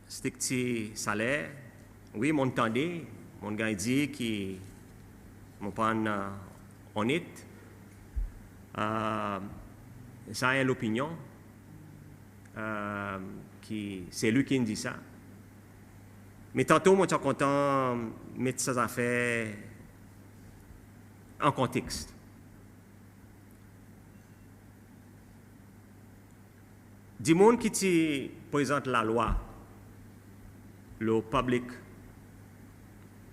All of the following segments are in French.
Stikti salaire, oui, mon tendé, mon gars dit qui mon pan honnête, ça a l'opinion, qui c'est lui qui me dit ça. Mais tantôt, moi, je suis content de mettre ces affaires en contexte. Du monde qui te présente la loi, le Public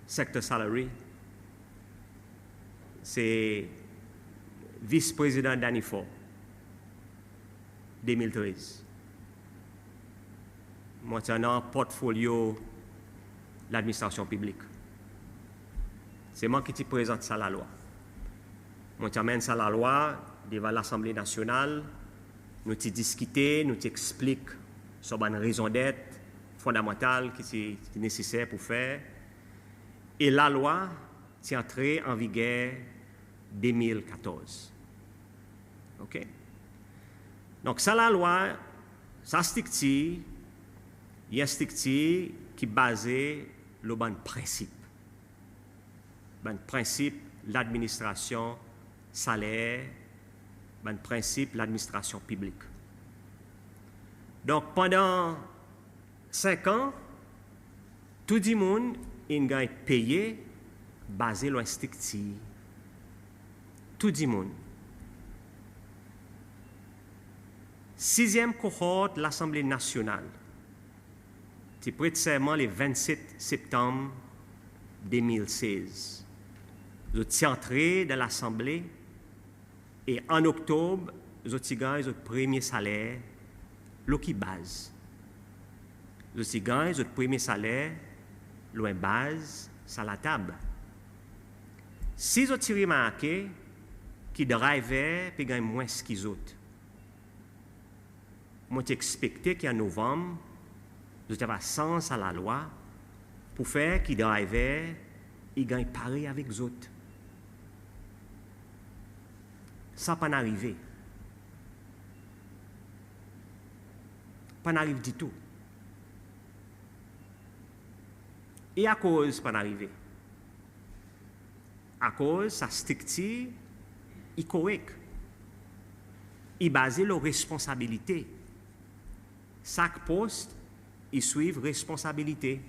Sector Salary, c'est vice-président d'Anifor, 2013. Moi, c'est un portfolio de l'administration publique. C'est moi qui te présente ça la loi. Moi, tu amènes ça la loi devant l'Assemblée nationale. Nous te discuter, nous t'expliquons sur une raison d'être fondamentale qui est nécessaire pour faire. Et la loi est entrée en vigueur 2014. OK? Donc, ça, la loi, ça stricti, il y a un stricti qui est basé sur le bon principe. Le principe, l'administration, salaire, le principe, l'administration publique. Donc, pendant 5 ans, tout le monde est payé basé sur un stricti. Tout le monde. 6e cohorte de l'Assemblée nationale. C'est précisément le 27 septembre 2016. Vous êtes entré dans l'Assemblée et en octobre, vous avez gagné votre premier salaire, le qui base. Vous avez gagné votre premier salaire, le base, sur la table. Si vous avez remarqué qui driver puis gagne moins que les autres, moi j'expectais qu'en novembre, vous avez sens à la loi pour faire qui driver il gagne pareil avec les autres. Ça n'a pas arrivé. Pas n'arrive du tout. Et à cause pas n'arrivé. À cause ça stricti est correct. Il basé sur responsabilité. Chaque poste il suit responsabilité.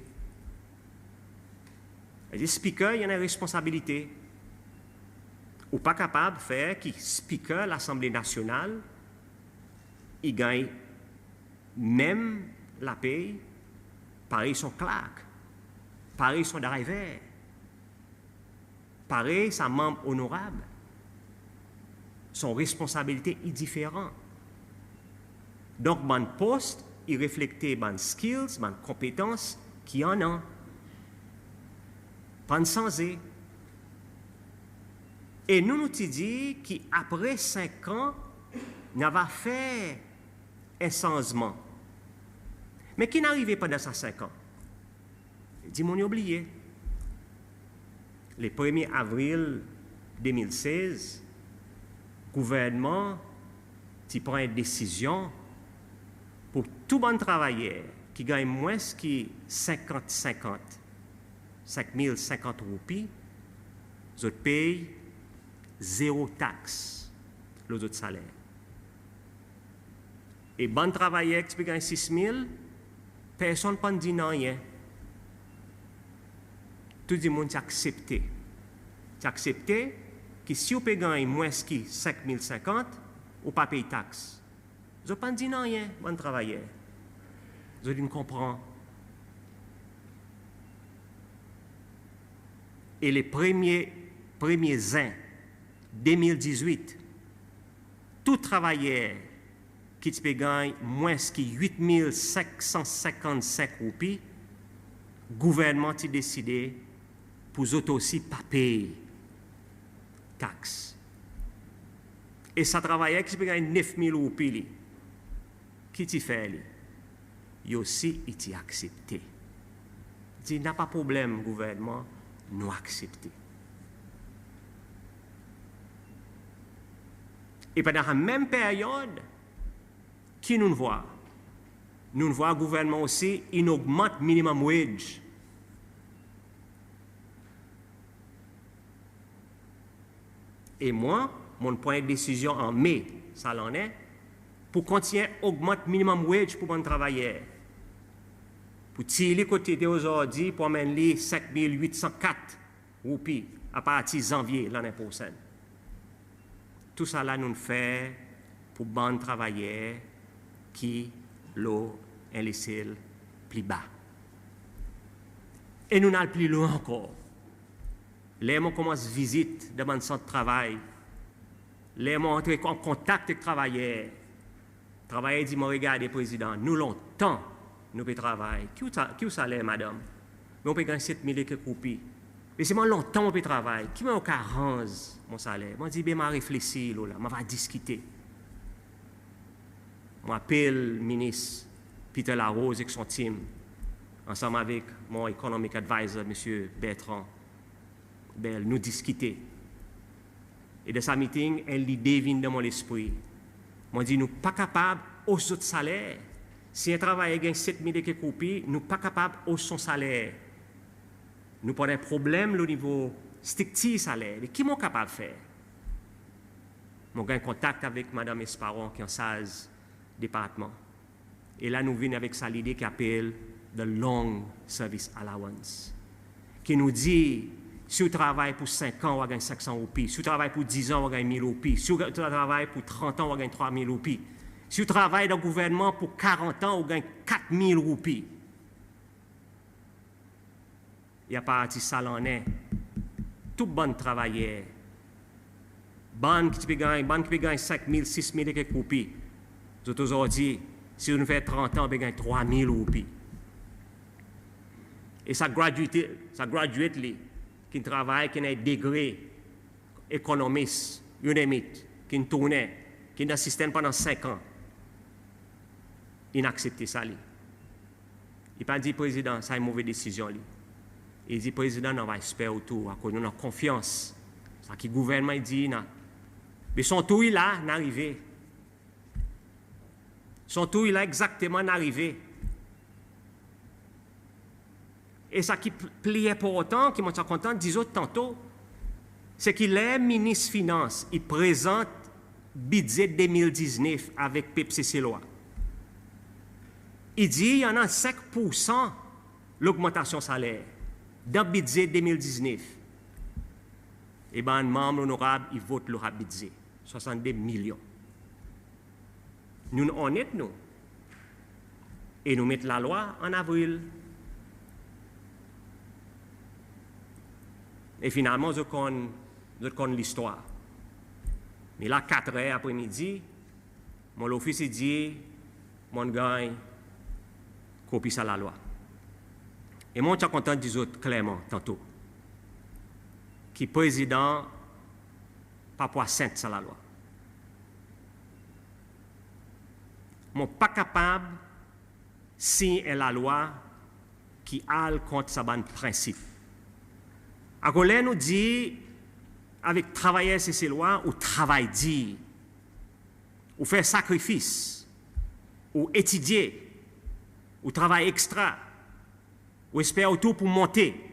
Les speakers, il y a une responsabilité. Ou pas capable de faire qui speaker l'Assemblée nationale, il gagne même la paye, pareil son clerc, pareil son driver, pareil sa membre honorable. Son responsabilité est différente. Donc, mon poste, il reflète mon skills, mon compétences qui en ont. Pas sans eux. Et nous dit qu'après 5 ans, nous avons fait un changement. Mais qui n'arrivait pas dans ces 5 ans? Dis-moi, oublié. Le 1er avril 2016, le gouvernement prend une décision pour tout bon travailleur qui gagne moins que 50-50, 5050 roupies, vous payez 0 taxe, les autres salaires. Et bon travailleur qui gagne 6 000, personne ne peut dire rien. Tout le monde a accepté. Tu as accepté que si vous gagnez moins que 5 050, vous ne payez pas de taxe. Vous ne pouvez pas dire rien, bon travailleur. Vous ne comprenez. Et les premiers ans, 2018, tout travailleur qui peut gagner moins que 8 555 roupies, le gouvernement a décidé pour eux aussi pas payer taxes. Et ça travailleur qui peut gagner 9 000 roupies, qui t'y fait, il aussi été accepté. Il dit, n'a pas de problème, gouvernement, nous accepter. Et pendant la même période, qui nous voit? nous voyons le gouvernement aussi, il augmente minimum wage. Et moi, mon point de décision en mai, ça l'en est, pour continuer à augmenter minimum wage pour mon travailleur. Pour tirer côté aujourd'hui, pour amener 5 804 roupies à partir de janvier l'année prochaine. Tout ça là, nous le faisons pour les travailleurs qui l'ont laissé plus bas. Et nous n'allons plus loin encore. Les gens commencent à visiter dans le centre de travail. Les gens entrent en contact avec les travailleurs. Les travailleurs disent, regardez, président, nous longtemps, nous pouvons travailler. Qui est le salaire, madame? Mais on peut gagner 7 000 roupies. Mais c'est moi longtemps on peut travailler. Qui m'a 40 mon salaire? Moi, je dis, je réfléchir, là, je vais discuter. Je appelle le ministre Peter Larose et son team, ensemble avec mon economic advisor, M. Bertrand. Nous discuter. Et de ce meeting, l'idée vient dans mon esprit. Moi, je dis, nous ne sommes pas capables de hausser notre salaire. Si un travailleur gagne 7 000 roupies, nous ne sommes pas capables de hausser son salaire. Nous avons un problème au niveau strict salaire. Et qui est capable de faire? Nous avons un contact avec Mme Esparon, qui est en SAZ département. Et là, nous venons avec ça l'idée qui appelle the Long Service Allowance, qui nous dit, si vous travaillez pour 5 ans, vous gagnez 500 roupies. Si vous travaillez pour 10 ans, vous gagnez 1000 roupies. Si vous travaillez pour 30 ans, vous gagnez 3000 roupies. Si vous travaillez dans le gouvernement pour 40 ans, vous gagnez 4000 roupies. Il n'y a pas de ça l'en est. Tout bon travailleur, bon qui peut gagner 5000, 6000 roupies. Aujourd'hui, si vous faites 30 ans, vous gagnez 3000 roupies. Et ça graduate, qui travaille, qui a un degré économiste, qui tourne, qui est dans le système pendant 5 ans. Il n'a accepté ça. Il n'a pas dit, président, ça est une mauvaise décision. Il dit, président, on va espérer autour, à cause de notre confiance. Ça qui le gouvernement dit, mais son tour il a arrivé. Son tour il a exactement arrivé. Et ça qui plaît pour autant, qui m'a content, disons tantôt, c'est qu'il est ministre des Finances, il présente budget 2019 avec PPCC loi. Il dit qu'il y en a 5% l'augmentation salaire dans le budget 2019. Et bien, un membre honorable, il vote le budget, 62 millions. Nous sommes honnêtes, nous. Et nous mettons la loi en avril. Et finalement, je connais l'histoire. Mais là, 4 heures après-midi, mon office dit, mon gagne, copie ça la loi. Et moi, je suis content de dire clairement, tantôt, que le président pas pour saint ça la loi. Je ne suis pas capable de signer la loi qui a contre ce principe. À côté, nous dit, avec travailler ces lois, ou travail dit, ou faire sacrifice, ou étudier, ou travail extra, ou espérer autour pour monter.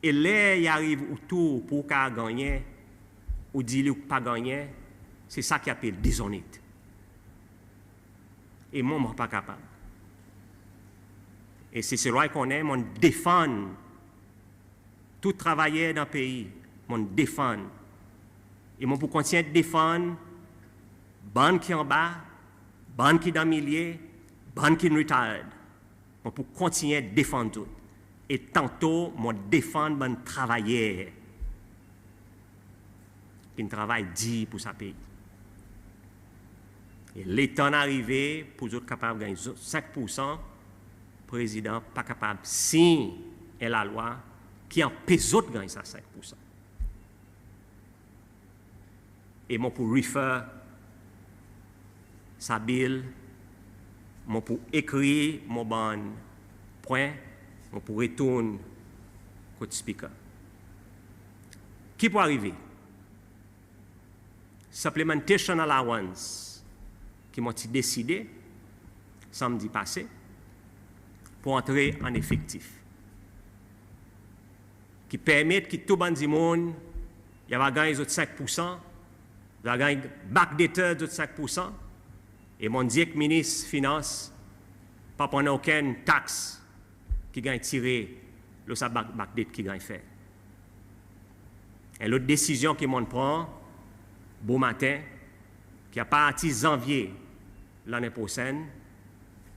Et là, il arrive autour pour gagner, ou dire ou pas gagner, c'est ça qui appelle déshonnête. Et moi, je ne suis pas capable. Et c'est cela qu'on aime, on défend tout travailleur dans le pays, on défend. Et moi, pour continuer de défendre, ban qui en bas, ban qui dans le milieu, ban qui retired. Moi, pour continuer de défendre tout. Et tantôt, moi, défendre les travailleurs qui travaillent 10 pour sa pays. Et l'état arrivé, pour les autres capables de gagner 5%, le président n'est pas capable de signer la loi qui empêche les autres de gagner ça 5%. Et moi, pour refaire sa bill, moi, pour écrire mon bon point, moi, pour retourner côté speaker. Qui peut arriver? Supplementation allowance, qui m'a décidé, samedi passé pour entrer en effectif. Qui permettent que tout le monde y va gagner 5%, il va gagner back d'État de 5%, et mon dit que le ministre des Finances pas prendre aucune taxe qui gagne tiré le back d'État qui gagne fait. Et l'autre décision que mon prend, bon matin, qui a parti janvier l'année prochaine,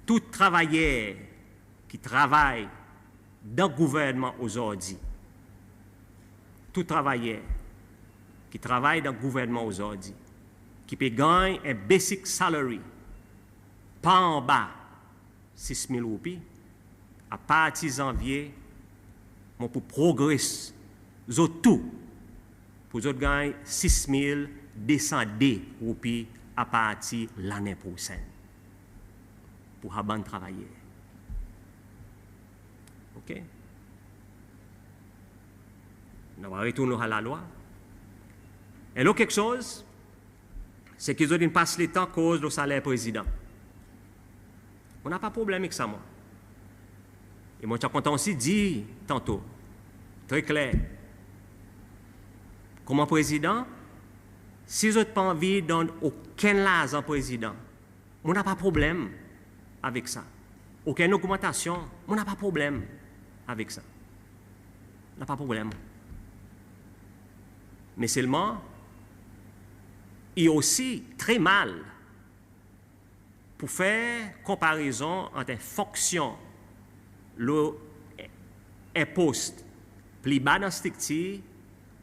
tout travailleur qui travaille dans le gouvernement aujourd'hui, tout travailleur qui travaille dans le gouvernement aujourd'hui, qui peut gagner un basic salary, pas en bas 6 000 roupies, à partir de janvier, on peut progresser, tout, pour gagner 6 202 roupies à partir de l'année prochaine, pour avoir travailler. OK? On va retourner à la loi. Et là, quelque chose, c'est qu'ils ont passé le temps à cause du salaire président. On n'a pas de problème avec ça, moi. Et moi, je suis content aussi de dire tantôt, très clair, comme président, si vous n'avez pas envie de donner aucun l'argent président, on n'a pas de problème avec ça. Aucune augmentation, on n'a pas de problème avec ça. On n'a pas de problème. Mais seulement, il y a aussi très mal pour faire comparaison entre une fonction, un poste plus bas dans ce secteur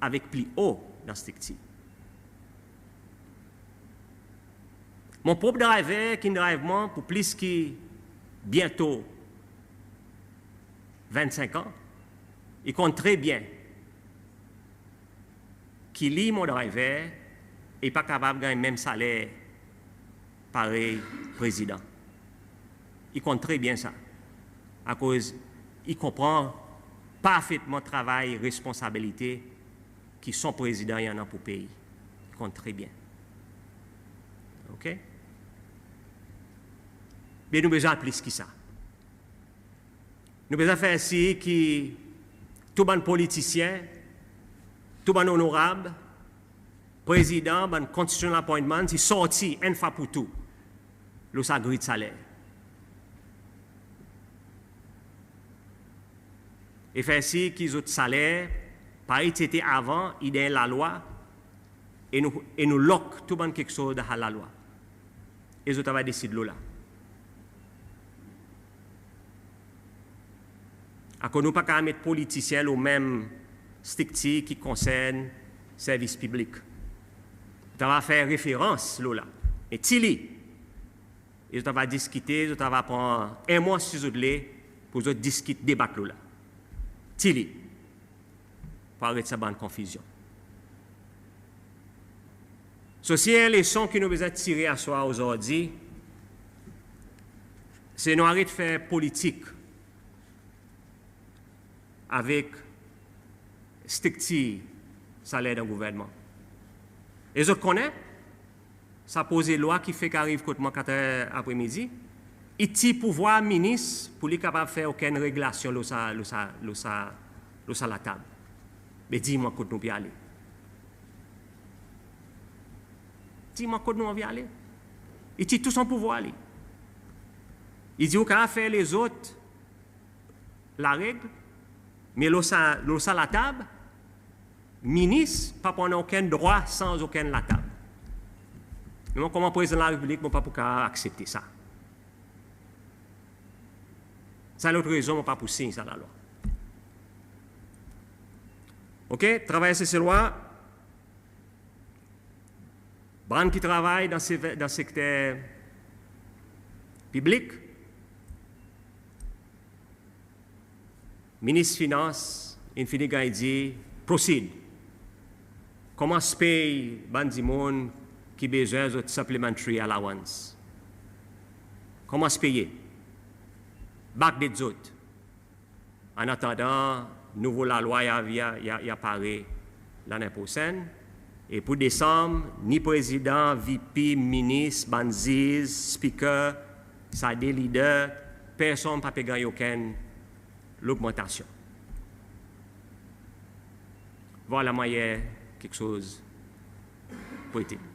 avec plus haut dans ce secteur. Mon propre driver qui drive pour plus que bientôt 25 ans, il compte très bien qui lit mon driver et pas capable de gagner le même salaire pareil président. Il compte très bien ça. À cause, il comprend parfaitement le travail et responsabilité qui son président y en a pour le pays. Il compte très bien. OK? Mais nous avons besoin de plus que ça. Nous avons besoin de faire ainsi que tout le politicien, tout le honorable, président, le constitutional appointment, c'est sorti une fois pour tout, le grille de salaire. Et faire ainsi que les autres salaires, pareil, c'était avant, il y a la loi, et nous lock tout le monde quelque chose dans la loi. Et les autres avaient décidé de là. Alors, nous ne pouvons pas mettre les politiciens au même structure qui concerne le service public. Nous allons faire référence là. Et Tili, nous allons discuter, nous allons prendre un mois sur les pour discuter, débattre là. Tili, pour arrêter cette bonne confusion. Ceci est une leçon que nous devons tirer à soi aujourd'hui. C'est nous arrêter de faire politique avec structure salaire d'un gouvernement. Et je connais, ça pose une loi qui fait qu'arrive contre moi 4 heures après-midi. Il y a pouvoir ministre pour lui capable de faire aucune régulation à la table. Mais dis-moi quand nous pouvons aller. Dis-moi quand nous pouvons aller. Il y a tout son pouvoir. Il dit qu'on va faire les autres la règle, mais à la table, ministre, pas prendre aucun droit sans aucun la table. Mais comme président de la République, je ne peux pas accepter ça. C'est l'autre raison, je ne peux pas pousser ça la loi. OK? Travailler sur ces lois. Brand qui travaille dans le secteur public. Ministre des Finances, Infini Gaïdi, procède. Comment se paye Bandimon qui a besoin de supplementary allowance? Comment se payer? Bac des autres. En attendant, nouveau la loi y apparaît l'année prochaine. Et pour décembre, ni président, VP, ministre, banziz, speaker, ça des leaders, personne ne peut pas gagner aucune l'augmentation. Voilà, moi, quelque chose pour être.